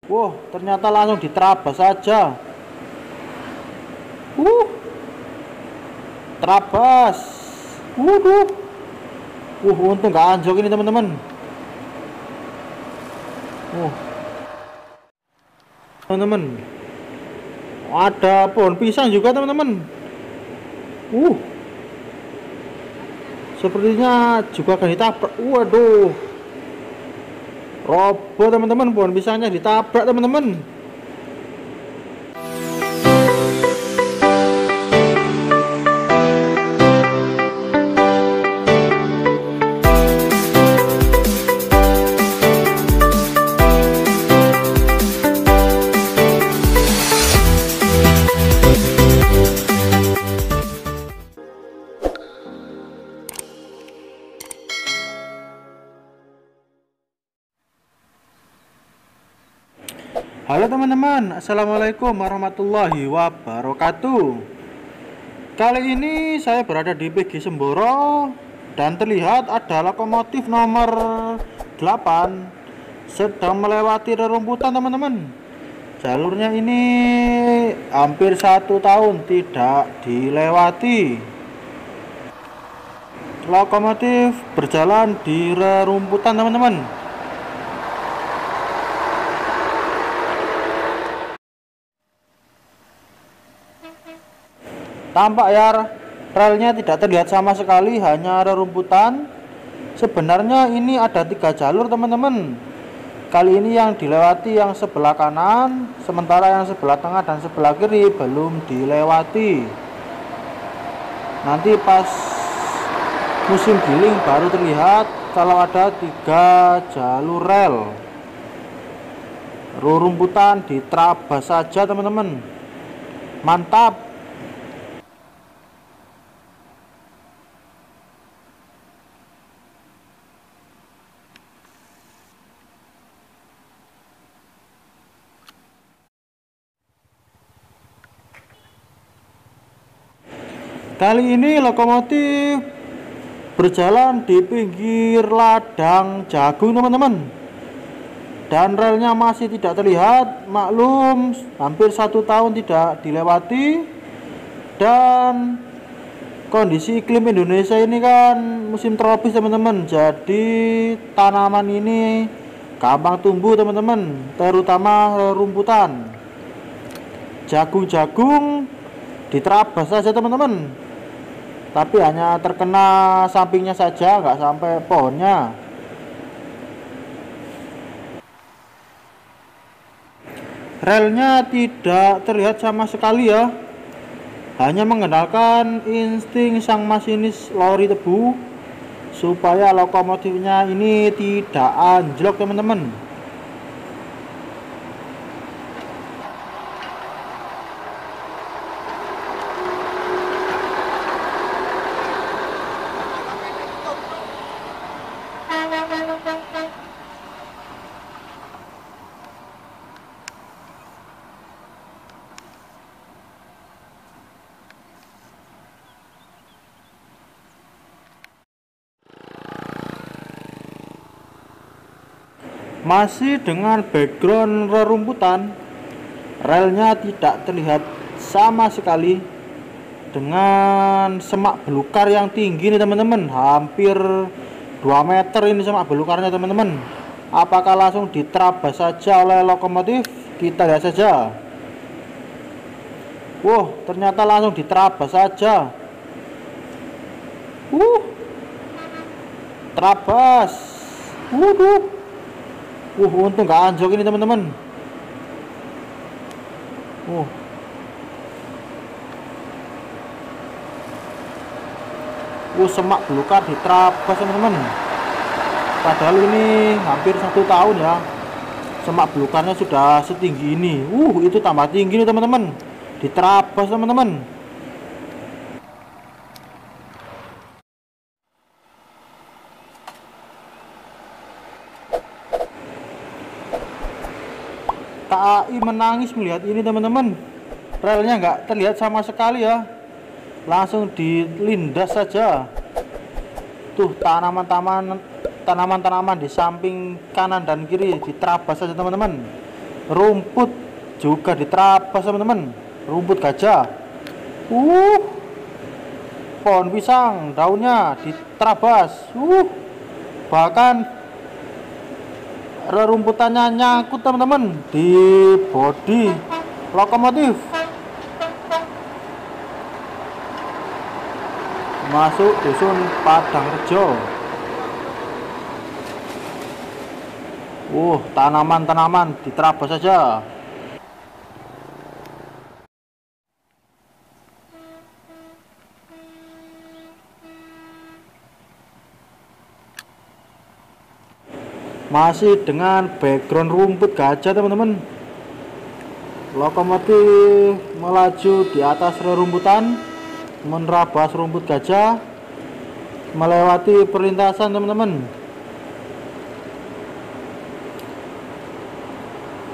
Wah, ternyata langsung diterabas saja. Uh, terabas. Waduh. Untung nggak anjlok ini teman-teman. Teman-teman. Ada pohon pisang juga teman-teman. Uh, Sepertinya juga akan ditabrak. Waduh. Roboh teman-teman, pohon pisangnya ditabrak teman-teman. Halo teman-teman, assalamualaikum warahmatullahi wabarakatuh. Kali ini saya berada di PG Semboro dan terlihat ada lokomotif nomor 8 sedang melewati rerumputan teman-teman. Jalurnya ini hampir 1 tahun tidak dilewati. Lokomotif berjalan di rerumputan teman-teman. Tampak ya, relnya tidak terlihat sama sekali, hanya rerumputan. Sebenarnya ini ada 3 jalur teman-teman. Kali ini yang dilewati yang sebelah kanan, sementara yang sebelah tengah dan sebelah kiri belum dilewati. Nanti pas musim giling baru terlihat kalau ada 3 jalur rel. Rerumputan diterabas saja teman-teman. Mantap. Kali ini lokomotif berjalan di pinggir ladang jagung teman-teman, dan relnya masih tidak terlihat. Maklum hampir 1 tahun tidak dilewati, dan kondisi iklim Indonesia ini kan musim tropis teman-teman, jadi tanaman ini gampang tumbuh teman-teman, terutama rumputan. Jagung-jagung diterabas saja teman-teman, tapi hanya terkena sampingnya saja, nggak sampai pohonnya. Relnya tidak terlihat sama sekali ya, hanya mengandalkan insting sang masinis lori tebu supaya lokomotifnya ini tidak anjlok teman-teman. Masih dengan background rerumputan, relnya tidak terlihat sama sekali, dengan semak belukar yang tinggi nih teman-teman, hampir 2 meter ini semak belukarnya teman-teman. Apakah langsung diterabas saja oleh lokomotif? Kita lihat saja. Ternyata langsung diterabas saja. Terabas. Untung nggak anjlok ini teman-teman. Semak belukar diterabas teman-teman. Padahal ini hampir 1 tahun ya, semak belukarnya sudah setinggi ini. Itu tambah tinggi nih teman-teman, diterabas teman-teman. KAI menangis melihat ini teman-teman. Relnya nggak terlihat sama sekali ya, langsung dilindas saja. Tuh tanaman-tanaman di samping kanan dan kiri diterabas saja teman-teman. Rumput juga diterabas teman-teman, rumput gajah. uh Pohon pisang daunnya diterabas. Bahkan rerumputannya nyangkut teman-teman di bodi lokomotif. Masuk dusun Padangrejo. Tanaman-tanaman diterabas saja. Masih dengan background rumput gajah teman-teman. Lokomotif melaju di atas rerumputan, menerabas rumput gajah, melewati perlintasan teman-teman.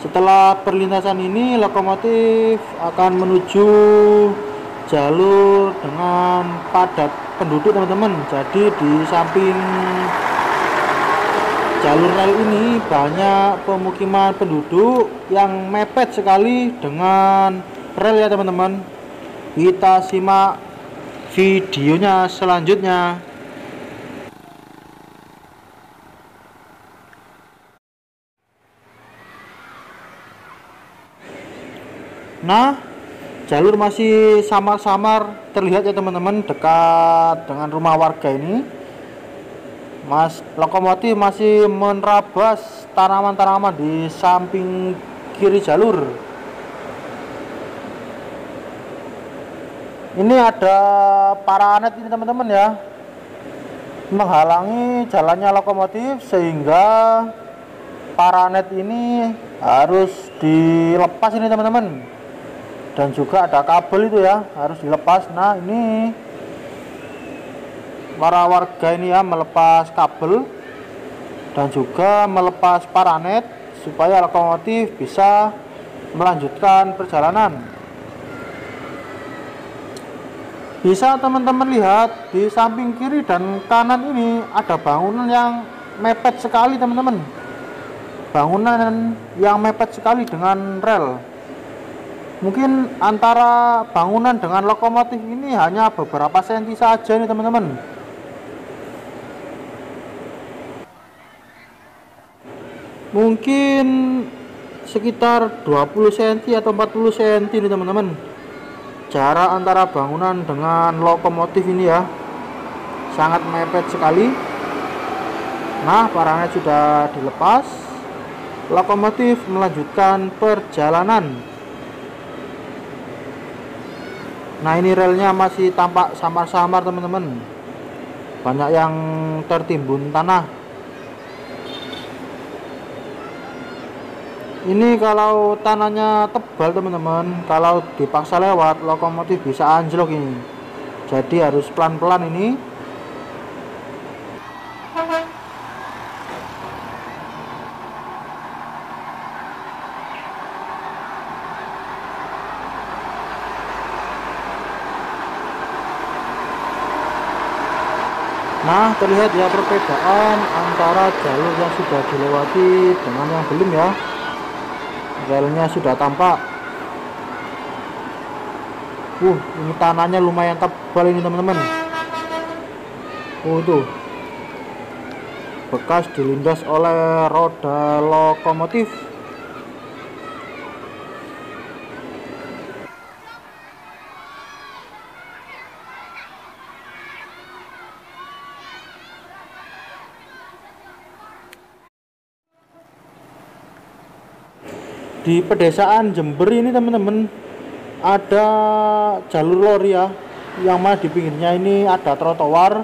Setelah perlintasan ini, lokomotif akan menuju jalur dengan padat penduduk teman-teman. Jadi di samping jalur rel ini banyak pemukiman penduduk yang mepet sekali dengan rel ya teman-teman. Kita simak videonya selanjutnya. Nah, jalur masih samar-samar terlihat ya teman-teman, dekat dengan rumah warga ini. Lokomotif masih menerabas tanaman-tanaman di samping kiri jalur. Ini ada paranet ini teman-teman ya, menghalangi jalannya lokomotif, sehingga paranet ini harus dilepas ini teman-teman. Dan juga ada kabel itu ya, harus dilepas. Nah, ini para warga ini ya melepas kabel dan juga melepas paranet supaya lokomotif bisa melanjutkan perjalanan. Bisa teman-teman lihat di samping kiri dan kanan ini ada bangunan yang mepet sekali teman-teman. Bangunan yang mepet sekali dengan rel. Mungkin antara bangunan dengan lokomotif ini hanya beberapa senti saja nih teman-teman. Mungkin sekitar 20 cm atau 40 cm nih teman-teman, jarak antara bangunan dengan lokomotif ini ya, sangat mepet sekali. Nah, paranet sudah dilepas, lokomotif melanjutkan perjalanan. Nah, ini relnya masih tampak samar-samar teman-teman, banyak yang tertimbun tanah. Ini kalau tanahnya tebal teman-teman, kalau dipaksa lewat lokomotif bisa anjlok ini. Jadi harus pelan-pelan ini. Nah, terlihat ya perbedaan antara jalur yang sudah dilewati dengan yang belum ya. Relnya sudah tampak. Ini tanahnya lumayan tebal ini teman-teman. Itu bekas dilindas oleh roda lokomotif. Di pedesaan Jember ini teman-teman, ada jalur lori ya, yang mana di pinggirnya ini ada trotoar.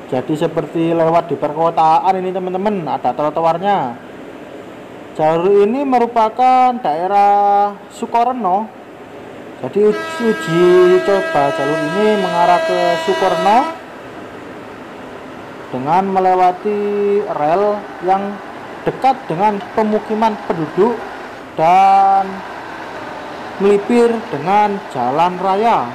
Jadi seperti lewat di perkotaan ini teman-teman, ada trotoarnya. Jalur ini merupakan daerah Sukorno. Jadi uji coba jalur ini mengarah ke Sukorno dengan melewati rel yang dekat dengan pemukiman penduduk dan melipir dengan jalan raya.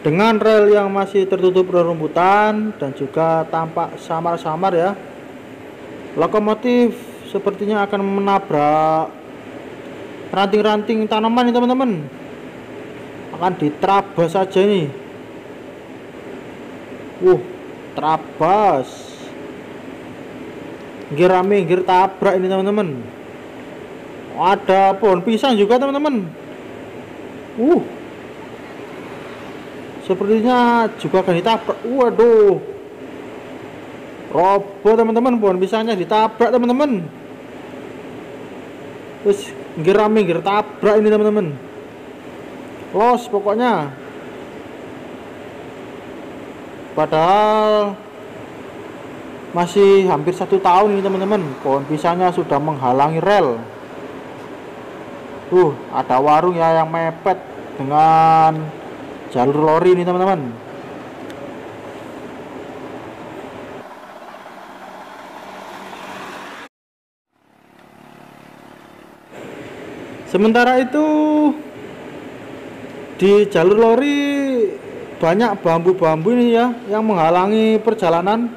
dengan rel yang masih tertutup rerumputan dan juga tampak samar-samar ya. Lokomotif sepertinya akan menabrak ranting-ranting tanaman nih teman-teman. Akan diterabas saja nih. Terabas. Gir rame, gir tabrak ini teman-teman. Ada pohon pisang juga teman-teman. Sepertinya juga akan ditabrak. Waduh, roboh teman-teman, pohon pisangnya ditabrak teman-teman. Terus gir rame, gir tabrak ini teman-teman. Los pokoknya. Padahal masih hampir 1 tahun ini teman-teman, pohon pisangnya sudah menghalangi rel. Ada warung ya yang mepet dengan jalur lori ini teman-teman. Sementara itu di jalur lori banyak bambu-bambu ini ya yang menghalangi perjalanan,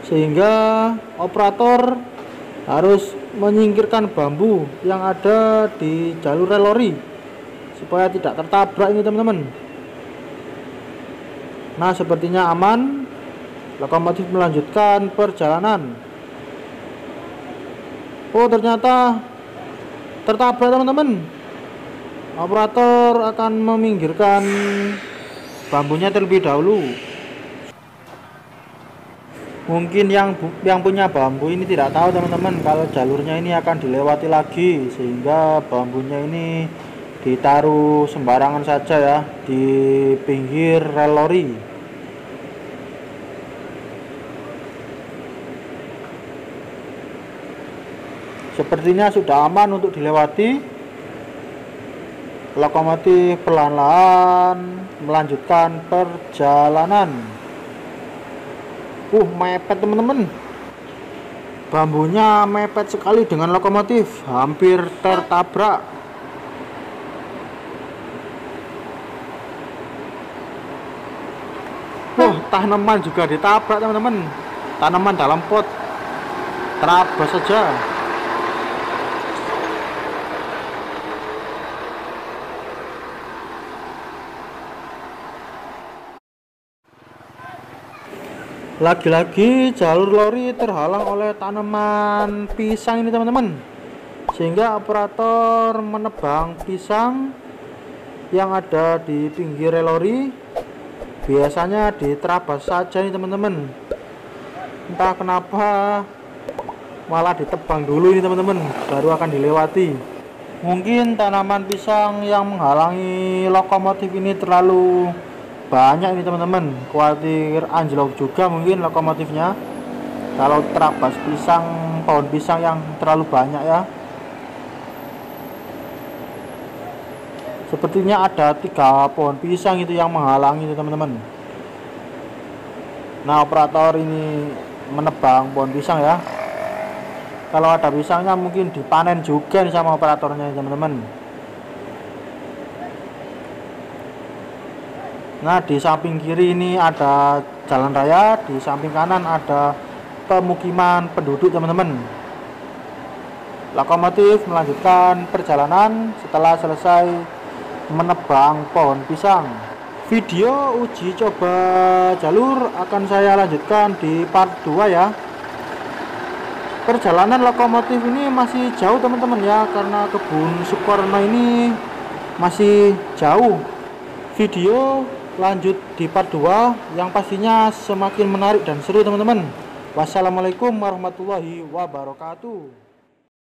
sehingga operator harus menyingkirkan bambu yang ada di jalur rel lori supaya tidak tertabrak ini teman-teman. Nah, sepertinya aman, lokomotif melanjutkan perjalanan. Ternyata tertabrak teman-teman. Operator akan meminggirkan bambunya terlebih dahulu. Mungkin yang punya bambu ini tidak tahu teman-teman kalau jalurnya ini akan dilewati lagi, sehingga bambunya ini ditaruh sembarangan saja ya di pinggir rel lori. Sepertinya sudah aman untuk dilewati. Lokomotif perlahan-lahan melanjutkan perjalanan. Mepet teman-teman. Bambunya mepet sekali dengan lokomotif, hampir tertabrak. Tanaman juga ditabrak teman-teman. Tanaman dalam pot terabas saja. Lagi-lagi jalur lori terhalang oleh tanaman pisang ini teman-teman, sehingga operator menebang pisang yang ada di pinggir rel lori. Biasanya diterabas saja nih teman-teman, entah kenapa malah ditebang dulu ini teman-teman, baru akan dilewati. Mungkin tanaman pisang yang menghalangi lokomotif ini terlalu banyak ini teman-teman, khawatir anjlok juga mungkin lokomotifnya kalau terabas pohon pisang yang terlalu banyak ya. Sepertinya ada 3 pohon pisang itu yang menghalangi itu teman-teman. Nah, operator ini menebang pohon pisang ya. Kalau ada pisangnya mungkin dipanen juga nih sama operatornya teman-teman. Nah, di samping kiri ini ada jalan raya, di samping kanan ada pemukiman penduduk teman-teman. Lokomotif melanjutkan perjalanan setelah selesai menebang pohon pisang. Video uji coba jalur akan saya lanjutkan di part 2 ya. Perjalanan lokomotif ini masih jauh teman-teman ya, karena kebun Sukorno ini masih jauh. Video lanjut di part 2 yang pastinya semakin menarik dan seru teman-teman. Wassalamualaikum warahmatullahi wabarakatuh.